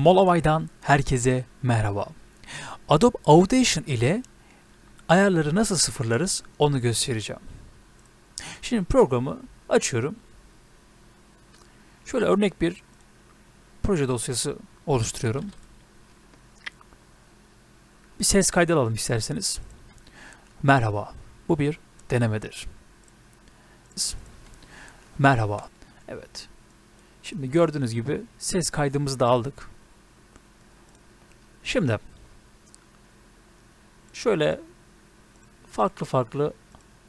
Molovay'dan herkese merhaba. Adobe Audition ile ayarları nasıl sıfırlarız onu göstereceğim. Şimdi programı açıyorum. Şöyle örnek bir proje dosyası oluşturuyorum. Bir ses kaydı alalım isterseniz. Merhaba, bu bir denemedir. Merhaba, evet. Şimdi gördüğünüz gibi ses kaydımızı da aldık. Şimdi şöyle farklı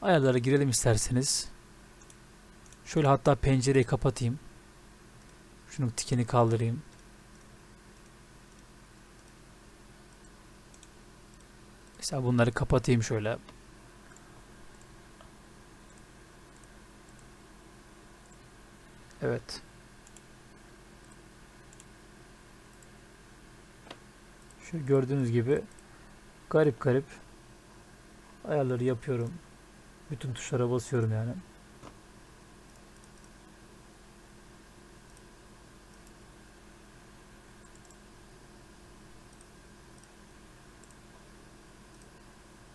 ayarlara girelim isterseniz. Şöyle hatta pencereyi kapatayım. Şunun tikini kaldırayım. Mesela bunları kapatayım şöyle. Evet. Şu gördüğünüz gibi garip ayarları yapıyorum. Bütün tuşlara basıyorum yani.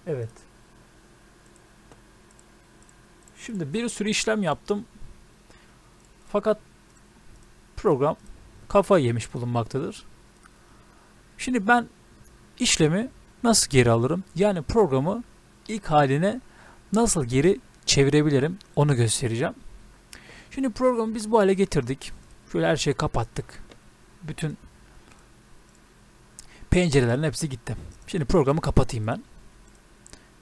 Evet. Şimdi bir sürü işlem yaptım. Fakat program kafayı yemiş bulunmaktadır. Şimdi ben işlemi nasıl geri alırım? Yani programı ilk haline nasıl geri çevirebilirim? Onu göstereceğim. Şimdi programı biz bu hale getirdik. Şöyle her şeyi kapattık. Bütün pencerelerin hepsi gitti. Şimdi programı kapatayım ben.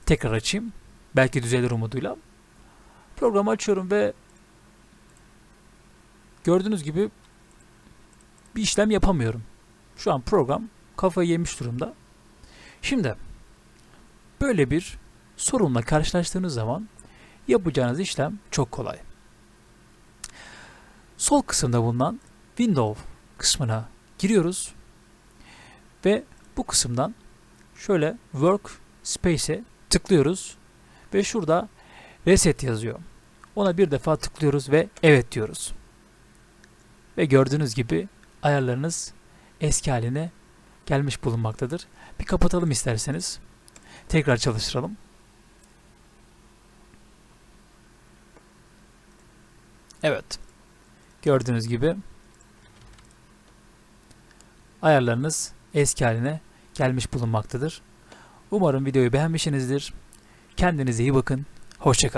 Tekrar açayım. Belki düzelir umuduyla. Programı açıyorum ve gördüğünüz gibi bir işlem yapamıyorum. Şu an program kafayı yemiş durumda. Şimdi böyle bir sorunla karşılaştığınız zaman yapacağınız işlem çok kolay. Sol kısımda bulunan Window kısmına giriyoruz ve bu kısımdan şöyle Workspace'e tıklıyoruz ve şurada Reset yazıyor. Ona bir defa tıklıyoruz ve evet diyoruz. Ve gördüğünüz gibi ayarlarınız eski haline gelmiş bulunmaktadır. Bir kapatalım isterseniz. Tekrar çalıştıralım. Evet. Gördüğünüz gibi ayarlarınız eski haline gelmiş bulunmaktadır. Umarım videoyu beğenmişsinizdir. Kendinize iyi bakın. Hoşça kalın.